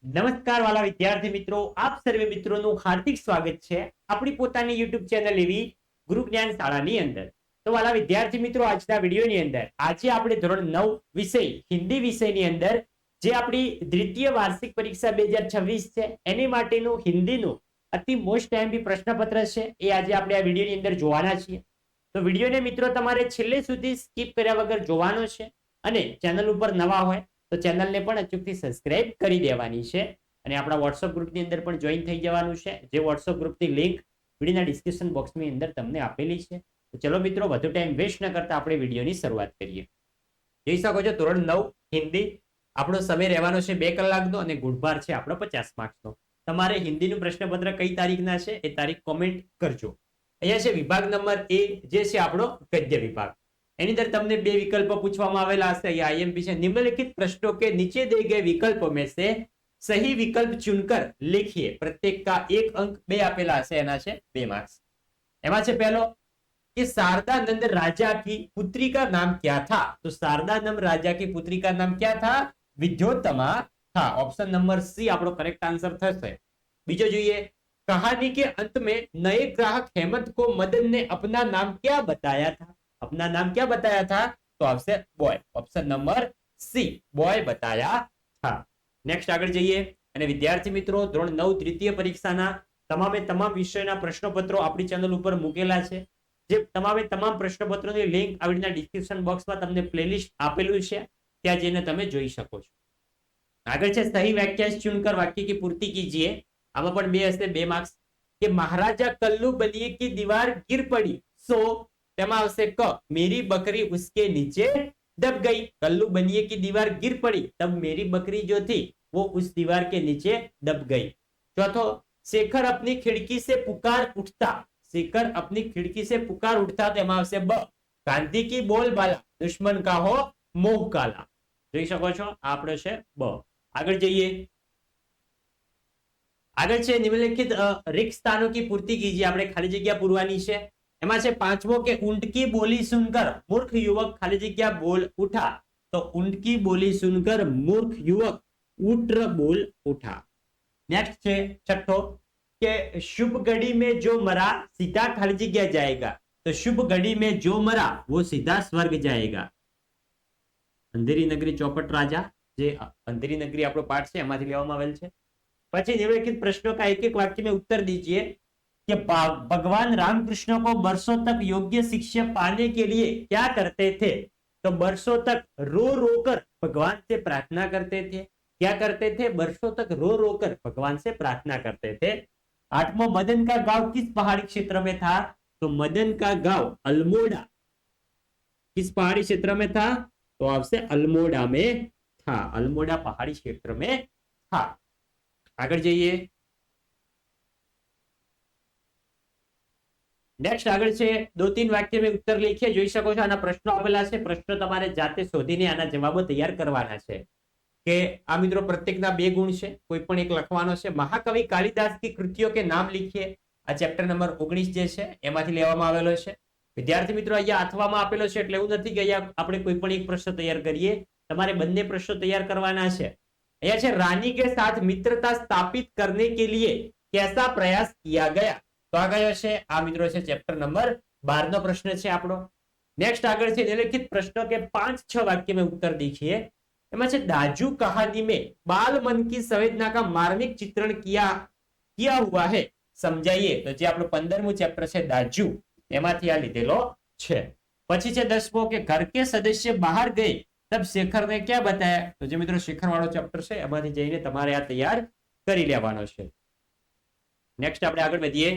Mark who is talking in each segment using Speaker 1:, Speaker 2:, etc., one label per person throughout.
Speaker 1: નમસ્કાર વાલા વિદ્યાર્થી મિત્રો, આપ સર્વે મિત્રોનું હાર્દિક સ્વાગત છે આપણી પોતાની YouTube ચેનલ એવી ગુરુ જ્ઞાન શાળાની અંદર. તો વાલા વિદ્યાર્થી મિત્રો, આજના વિડીયોની અંદર આજે આપણે ધોરણ 9 વિષય હિન્દી વિષયની અંદર જે આપણી દ્વિતીય વાર્ષિક પરીક્ષા 2026 છે એની માટેનું હિન્દીનું અતિ મોસ્ટ એમપી પ્રશ્નપત્ર છે એ આજે આપણે આ વિડીયોની અંદર જોવાના છીએ. તો વિડીયોને મિત્રો તમારે છેલ્લે સુધી સ્કીપ કર્યા વગર જોવાનો છે અને ચેનલ ઉપર નવા હોય તો ચેનલને પણ અચૂકથી સબસ્ક્રાઇબ કરી દેવાની છે અને આપણા WhatsApp ગ્રુપની અંદર પણ જોઈન થઈ જવાનું છે. જે WhatsApp ગ્રુપની લિંક વિડીયોના ડિસ્ક્રિપ્શન બોક્સની અંદર તમને આપેલી છે. તો ચલો મિત્રો, વધુ ટાઈમ વેસ્ટ ન કરતા આપણે વિડીયોની શરૂઆત કરીએ. જોઈ શકો છો ધોરણ 9 હિન્દી આપણો સમય રહેવાનો છે 2 કલાકનો અને ગુણભાર છે આપણો 50 માર્ક્સનો. તમારે હિન્દીનું પ્રશ્નપત્ર કઈ તારીખના છે એ તારીખ કોમેન્ટ કરજો. અહીંયા છે વિભાગ નંબર A જે છે આપણો ગદ્ય વિભાગ. એની અંદર તમને બે વિકલ્પો પૂછવામાં આવેલા હશે. અહીંયા આઈએમપી છે, निम्नलिखित प्रश्नों के नीचे दिए गए विकल्पों में से सही विकल्प चुनकर लिखिए. प्रत्येक का 1 अंक બે આપેલા હશે, એના છે 2 માર્ક્સ. એમાં છે પહેલો कि शारदानंद राजा की पुत्री का नाम क्या था. तो शारदानंद राजा की पुत्री का नाम क्या था? विद्योत्तमा था. ऑप्शन नंबर सी આપણો करेक्ट आंसर થશે. બીજો જોઈએ, कहानी के अंत में नए ग्राहक हेमंत को मदन ने अपना नाम क्या बताया था. अपना नाम क्या बताया था? तो आपसे boy. Option number C boy बताया था. नेक्स्ट આગળ જઈએ અને વિદ્યાર્થી મિત્રો, ધોરણ 9 તૃતીય પરીક્ષાના તમામે તમામ વિષયના પ્રશ્નપત્રો આપણી ચેનલ ઉપર મૂકેલા છે. જે તમામે તમામ પ્રશ્નપત્રોની લિંક આ વિડિયોના ડિસ્ક્રિપ્શન બોક્સમાં તમને પ્લેલિસ્ટ આપેલું છે, ત્યાં જઈને તમે જોઈ શકો છો. આગળ છે સહી વાક્यांश चुनकर वाक्य की पूर्ति कीजिए. આમાં પણ બે હશે, 2 માર્ક્સ. કે મહારાજા કલ્લુ બનિए की दीवार गिर पड़ी सो તેમાં આવશે ક मेरी बकरी उसके नीचे दब गई. कल्लू बनिए की दीवार गिर पड़ी तब मेरी बकरी जो थी वो उस दीवार के नीचे दब गई. चौथो, शेखर अपनी खिड़की से पुकार उठता. शेखर अपनी खिड़की से पुकार उठता તેમાં આવશે બ ગાંધી की बोलबाला दुश्मन का हो मोह काला. જોઈ શકો છો આપણો છે બ. આગળ જઈએ. આગળ છે નિમ્નલિખિત रिक्त स्थानों की पूर्ति कीजिए. આપણે ખાલી જગ્યા પૂરવાની છે. એમાં છે પાંચમો કે ऊंट की बोली सुनकर मूर्ख युवक खाली जगह बोल उठा. तो ऊंट की बोली सुनकर मूर्ख युवक ऊंट बोल उठा. नेक्स्ट છે छठो કે शुभ घड़ी में जो मरा सीधा खाली जगह जाएगा. तो शुभ घड़ी में जो मरा वो सीधा स्वर्ग जाएगा. अंधेरी नगरी चौपट राजा જે અંધેરી નગરી આપણો પાઠ છે એમાંથી લેવામાં આવેલ છે. પછી નિમ્નલિખિત प्रश्नों का एक एक वाक्य में उत्तर दीजिए. कि भगवान रामकृष्ण को बरसों तक योग्य शिक्षा पाने के लिए क्या करते थे. तो बरसों तक रो रो कर भगवान से प्रार्थना करते थे. क्या करते थे? बरसों तक रो रो कर भगवान से प्रार्थना करते थे. आठवां, मदन का गांव किस पहाड़ी क्षेत्र में था. तो मदन का गांव अल्मोड़ा किस पहाड़ी क्षेत्र में था. तो आपसे अल्मोड़ा में था. अल्मोड़ा पहाड़ी क्षेत्र में था. આગળ જઈએ. नेक्स्ट આગળ છે 2-3 વાક્ય में उत्तर लिखिए. જોઈ શકો છો આના પ્રશ્નો આપેલા છે. પ્રશ્નો તમારે જાતે શોધીને આના જવાબો તૈયાર કરવાના છે. કે આ મિત્રો પ્રત્યેકના 2 ગુણ છે, કોઈ પણ એક લખવાનો છે. મહાકવિ કાલિદાસ की कृतियों के नाम लिखिए. આ ચેપ્ટર નંબર 19 જે છે એમાંથી લેવામાં આવેલો છે. વિદ્યાર્થી મિત્રો, અહીંયા અથવામાં આપેલો છે એટલે એવું નથી કે અહીંયા આપણે કોઈ પણ એક પ્રશ્ન તૈયાર કરીએ. તમારે બંને પ્રશ્નો તૈયાર કરવાના છે. અહીંયા છે रानी के साथ मित्रता स्थापित करने के लिए कैसा प्रयास किया गया. तो आ गयो છે આ મિત્રો છે ચેપ્ટર નંબર 12 નો પ્રશ્ન છે આપણો. નેક્સ્ટ આગળ છે નિમ્નલિખિત प्रश्नों के 5-6 वाक्य में उत्तर दीजिए. એમાં છે दाजू कहानी में बाल मन की संवेदना का मार्मिक चित्रण किया हुआ है, समझाइए. तो જે આપણો 15મું ચેપ્ટર છે दाजू એમાંથી આ લીધેલો છે. પછી છે 10મો કે घर के सदस्य बाहर गए तब शेखर ने क्या बताया. તો જે મિત્રો શેખર વાળો ચેપ્ટર છે એમાંથી જઈને તમારે આ તૈયાર કરી લેવાનો છે. નેક્સ્ટ આપણે આગળ વધીએ.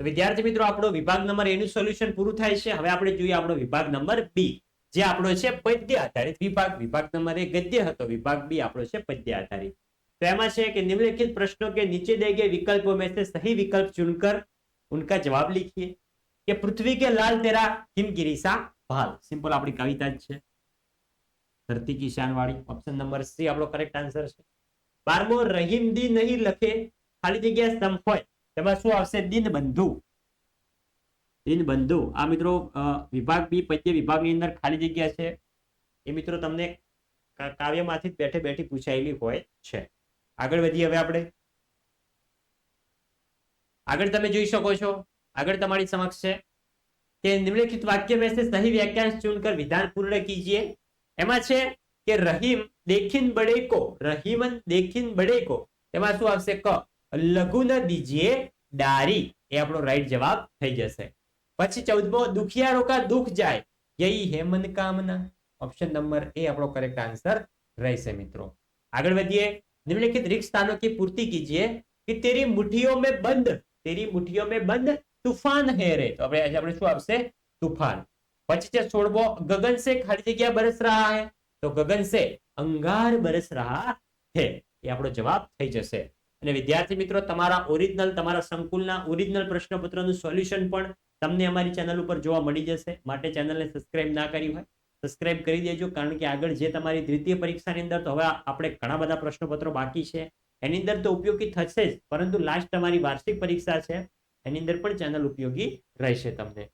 Speaker 1: વિદ્યાર્થી મિત્રો, આપણો વિભાગ નંબર A નું સોલ્યુશન પૂરું થાય છે. હવે આપણે જોઈએ આપણો વિભાગ નંબર B જે આપણો છે પદ્ય આધારિત વિભાગ. વિભાગ નંબર A ગદ્ય હતો, વિભાગ B આપણો છે પદ્ય આધારિત. તો એમાં છે કે निम्नलिखित प्रश्नों के नीचे दिए गए विकल्पों में से सही विकल्प चुनकर उनका जवाब लिखिए. कि पृथ्वी के लाल तेरा हिमगिरी सा भाल. सिंपल આપણી કવિતા જ છે, ધરતી की शान वाली. ऑप्शन नंबर C આપણો કરેક્ટ આન્સર છે. 12મો, રહીમ દી નહીં લખે ખાલી જગ્યા સમ હોય તેમાં શું આવશે? દીનબંધુ. દીનબંધુ આ મિત્રો વિભાગ B પદ્ય વિભાગની અંદર ખાલી જગ્યા છે એ મિત્રો તમને કાવ્યમાંથી બેઠે બેઠી પૂછાયેલી હોય છે. આગળ વધીએ હવે આપણે. આગળ તમે જોઈ શકો છો, આગળ તમારી સમક્ષ છે કે निम्नलिखित वाक्य में से सही वाक्यांश चुनकर विधान पूर्ण कीजिए. એમાં છે કે રહીમ દેખિન બડે કો, રહીમન દેખિન બડે કો, એમાં શું આવશે? ક. લઘુ ન દીજીએ ડારી, એ આપણો રાઈટ જવાબ થઈ જશે. પછી 14મો, દુખિયારો કા દુખ જાય યહી હે મન કામના. ઓપ્શન નંબર એ આપણો કરેક્ટ આન્સર રહેશે મિત્રો. આગળ વધીએ. निम्नलिखित रिक्त स्थानों की पूर्ति कीजिए कि तेरी मुट्ठियों में बंद, तेरी मुट्ठियों में बंद तूफान है रे. तो આપણે શું આવશે? तूफान. પછી છે 16મો, गगन से खाली जगह बरस रहा है, तो गगन से अंगार बरस रहा है, એ આપણો જવાબ થઈ જશે. અને વિદ્યાર્થી મિત્રો, તમારા ઓરિજિનલ, તમારા સંકુલના ઓરિજિનલ પ્રશ્નપત્રનું સોલ્યુશન પણ તમને અમારી ચેનલ ઉપર જોવા મળી જશે. માટે ચેનલને સબસ્ક્રાઇબ ના કરી હોય સબસ્ક્રાઇબ કરી દેજો, કારણ કે આગળ જે તમારી દ્વિતીય પરીક્ષાની અંદર તો હવે આપણે ઘણા બધા પ્રશ્નપત્રો બાકી છે, એની અંદર તો ઉપયોગી થશે જ, પરંતુ લાસ્ટ તમારી વાર્ષિક પરીક્ષા છે એની અંદર પણ ચેનલ ઉપયોગી રહેશે તમને.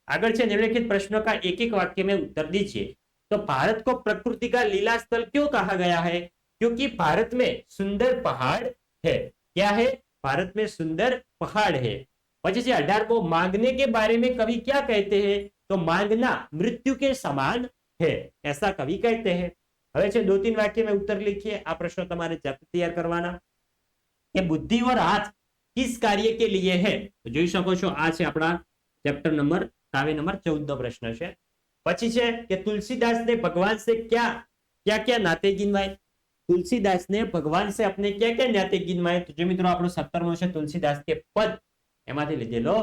Speaker 1: આગળ છે निम्नलिखित प्रश्नों का एक एक वाक्य में उत्तर दीजिए. तो भारत को प्रकृति का लीला स्थल क्यों कहा गया है? क्योंकि भारत में सुंदर पहाड़ है. क्या है? भारत में सुंदर पहाड़ है. પછી છે 18મો, मांगने के बारे में कवि क्या कहते हैं? तो मांगना मृत्यु के समान है, ऐसा कवि कहते हैं. હવે છે 2-3 वाक्य में उत्तर लिखिए. આ પ્રશ્નો તમારે જાતે તૈયાર કરવાના. કે बुद्धि और हाथ किस कार्य के लिए है? તો જોઈ શકો છો, આ છે આપણા ચેપ્ટર નંબર કાવ્ય નંબર 14 નો પ્રશ્ન છે. પછી છે કે तुलसीदास ने भगवान से क्या क्या क्या नाते गिनवाए? तुलसीदास ने भगवान से अपने क्या क्या नाते गिनवाए? तो जो મિત્રો આપણો 17મો છે तुलसीदास के पद, એમાંથી લીધેલો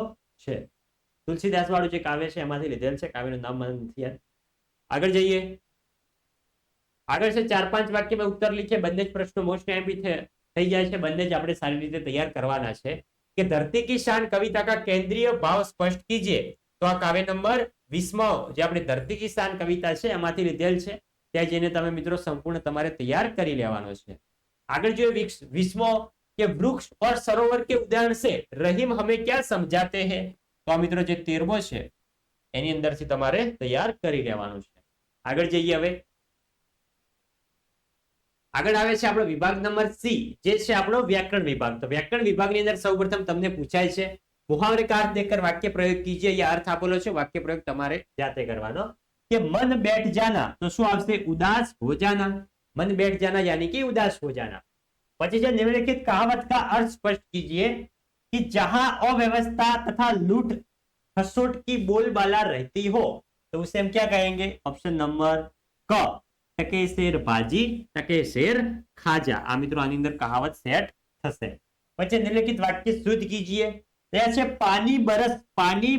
Speaker 1: છે. तुलसीदास વાળું જે કાવ્ય છે એમાંથી લીધેલ છે. કાવ્યનું નામ મને નથી યાદ. આગળ જઈએ. આગળ છે 4-5 વાક્યમાં उत्तर लिखिए. બંને જ પ્રશ્નો મોસ્ટ એમપી થઈ જાય છે, બંને જ આપણે સારી રીતે તૈયાર કરવાના છે. કે ધરતી की शान कविता का केंद्रीय भाव स्पष्ट कीजिए. તો આ કાવ્ય નંબર 20મો જે આપણી ધરતી કી શાન કવિતા છે એમાંથી લીધેલ છે. ત્યાં જઈને તમે મિત્રો સંપૂર્ણ તમારે તૈયાર કરી લેવાનો છે. આગળ જોઈએ 20મો કે વૃક્ષ और सरोवर के उदाहरण से रहीम हमें क्या समझाते हैं? તો આ મિત્રો જે 13મો છે એની અંદરથી તમારે તૈયાર કરી લેવાનું છે. આગળ જઈએ હવે. આગળ આવે છે આપણો વિભાગ નંબર સી, જે છે આપણો વ્યાકરણ વિભાગ. તો વ્યાકરણ વિભાગની અંદર સૌપ્રથમ તમને પૂછાય છે मुहावरे का अर्थ देकर वाक्य प्रयोग कीजिए. ये अर्थ આપેલો છે, वाक्य प्रयोग તમારે જાતે કરવાનો. કે मन बैठ जाना, तो શું આવશે? उदास हो जाना. मन बैठ जाना यानी कि उदास हो जाना. પછી છે निम्नलिखित कहावत का अर्थ स्पष्ट कीजिए कि जहां अव्यवस्था तथा लूट खसोट की बोलबाला रहती हो, तो उसे हम क्या कहेंगे? ऑप्शन नंबर क. टके शेर भाजी, टके शेर खाजा. આ મિત્રો આની અંદર કહાવત સેટ થશે. પછી निम्नलिखित वाक्य शुद्ध कीजिए. છે પાણી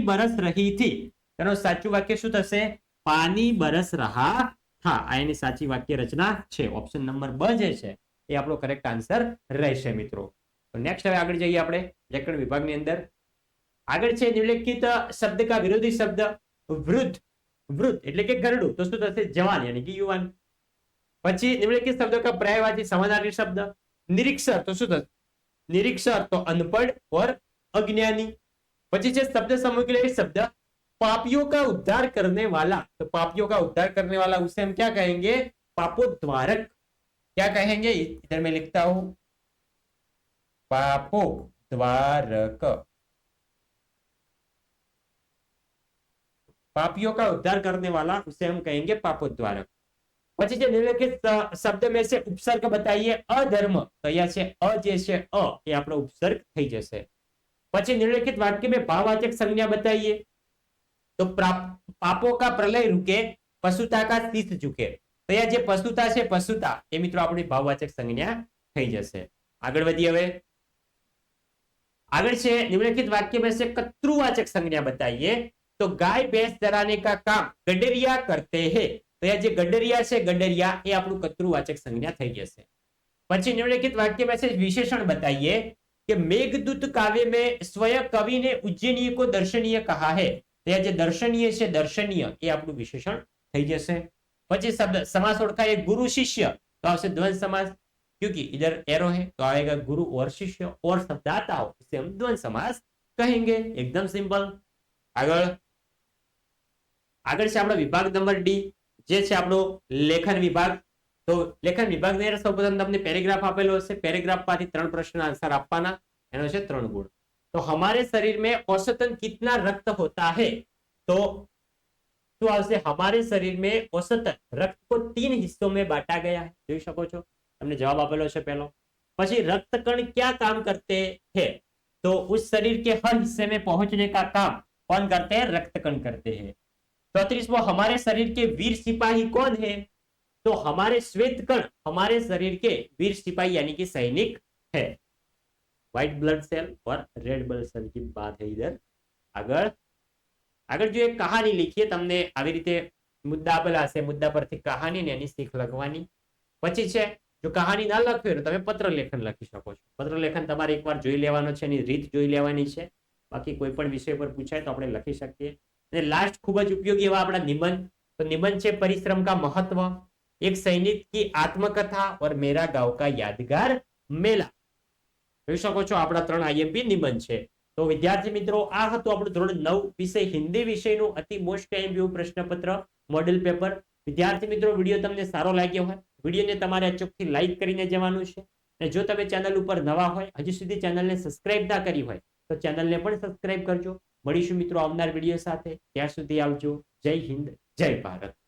Speaker 1: બરસ રહી थी, તેનો સાચું વાક્ય શું થશે? પાણી બરસ રહા થા. આ એની સાચી વાક્ય રચના છે. ઓપ્શન નંબર બ જે છે એ આપણો કરેક્ટ આન્સર રહેશે મિત્રો. તો નેક્સ્ટ હવે આગળ જઈએ આપણે વ્યાકરણ વિભાગની અંદર. આગળ છે નિમ્નલિખિત શબ્દ કા વિરોધી શબ્દ વૃદ્ધ. વૃદ્ધ એટલે કે ગરડું, તો શું થશે? જવાન યાनी कि युवान. પછી નિમ્નલિખિત શબ્દો કા पर्यायवाची समानार्थी शब्द निरीक्षर, तो શું થશે? निरीक्षर तो अनपढ़ और अज्ञानी. પછી છે શબ્દ समूह के लिए शब्द पापियों का उद्धार करने वाला. तो पापियों का उद्धार करने वाला उसे हम क्या कहेंगे? पापोद्वारक. क्या कहेंगे? इधर मैं लिखता हूं पापोद्वारक. पापियों का उद्धार करने वाला उसे हम कहेंगे पापोद्वारक. પછી જે નિમ્નલિખિત શબ્દ में से उपसर्ग बताइए. अधर्म, તો અહીંયા છે અ જે છે અ એ આપણો ઉપસર્ગ થઈ જશે. પછી निम्नलिखित वाक्य में भाववाचक संज्ञा बताइए. तो पापों का प्रलय रुके, पशुता का शीश झुके. तो यहाँ जे पशुता છે પશુતા એ મિત્રો આપણી ભાવવાચક સંજ્ઞા થઈ જશે. આગળ વધીએ હવે. આગળ છે निम्नलिखित वाक्य में से कतृवाचक संज्ञा बताइए. तो गाय भैंस चराने का काम गडरिया करते हैं. तो यहाँ जे गडरिया છે गडरिया એ આપણું કતૃવાચક સંજ્ઞા થઈ જશે. પછી निम्नलिखित वाक्य में से विशेषण बताइए कि मेघदूत काव्य में स्वयं कवि ने उज्जैनीय को दर्शनीय कहा है. तो यहाँ जे दर्शनीय છે દર્શનીય એ આપણું વિશેષણ થઈ જશે. પછી शब्द समास ओळखाए गुरु शिष्य, तो आवશે द्वंद्व समास, क्योंकि इधर एरो है तो आएगा गुरु और शिष्य, और शब्द आता हो इसे हम द्वंद्व समास कहेंगे. एकदम सिंपल. આગળ આગળ છે આપણો વિભાગ નંબર ડી, જે છે આપણો લેખન વિભાગ. તો લેખન વિભાગની અંદર સૌપ્રથમ તમને પેરેગ્રાફ આપેલો હશે, પેરેગ્રાફ માંથી 3 પ્રશ્નના આન્સર આપવાના, એનો છે 3 ગુણ। तो हमारे शरीर में औसतन कितना रक्त होता है, तो શું આવશે? हमारे शरीर में औसतन रक्त को 3 हिस्सों में बांटा गया है। જોઈ શકો છો, તમને જવાબ આપેલો છે પહેલો। પછી रक्तकण क्या काम करते हैं, तो उस शरीर के हर हिस्से में पहुंचने का काम कौन करते हैं? रक्तकण करते हैं। 34वां, हमारे शरीर के वीर सिपाही कौन है, तो हमारे श्वेत कण हमारे शरीर के वीर सिपाही यानी कि सैनिक है। व्हाइट ब्लड सेल और रेड ब्लड सेल की बात है इधर। આગળ આગળ જો એક કહાની લખીએ, તમને આવી રીતે મુદ્દા આપેલા હશે, મુદ્દા પરથી કહાની ને એની શીખ લખવાની। પછી છે જો કહાની ના લખવી હોય તો તમે પત્ર લેખન લખી શકો છો। પત્ર લેખન તમારે એકવાર જોઈ લેવાનો છે, એની રીત જોઈ લેવાની છે, બાકી કોઈ પણ વિષય પર પૂછાય તો આપણે લખી શકીએ। અને લાસ્ટ ખૂબ જ ઉપયોગી એવા આપણા નિબંધ, તો નિબંધ છે પરિશ્રમ કા મહત્વ, एक सैनिक की आत्मकथा और मेरा गांव का यादगार मेला। જોઈ શકો છો આપણા 3 આઈએમપી નિબંધ છે। તો વિદ્યાર્થી મિત્રો, આ હતું આપણું ધોરણ 9 વિષય હિન્દી વિષયનું અતિ મોસ્ટ આઈએમપી પ્રશ્નપત્ર મોડેલ પેપર। વિદ્યાર્થી મિત્રો, વિડીયો તમને સારો લાગ્યો હોય, વિડીયોને તમારે અચૂકથી લાઈક કરીને જવાનું છે। અને જો તમે ચેનલ ઉપર નવા હોય, હજી સુધી ચેનલને સબસ્ક્રાઇબ ના કરી હોય, તો ચેનલને પણ સબસ્ક્રાઇબ કરજો। મળીશું મિત્રો આવનાર વિડીયો સાથે, ત્યાર સુધી આવજો। જય હિન્દ, જય ભારત।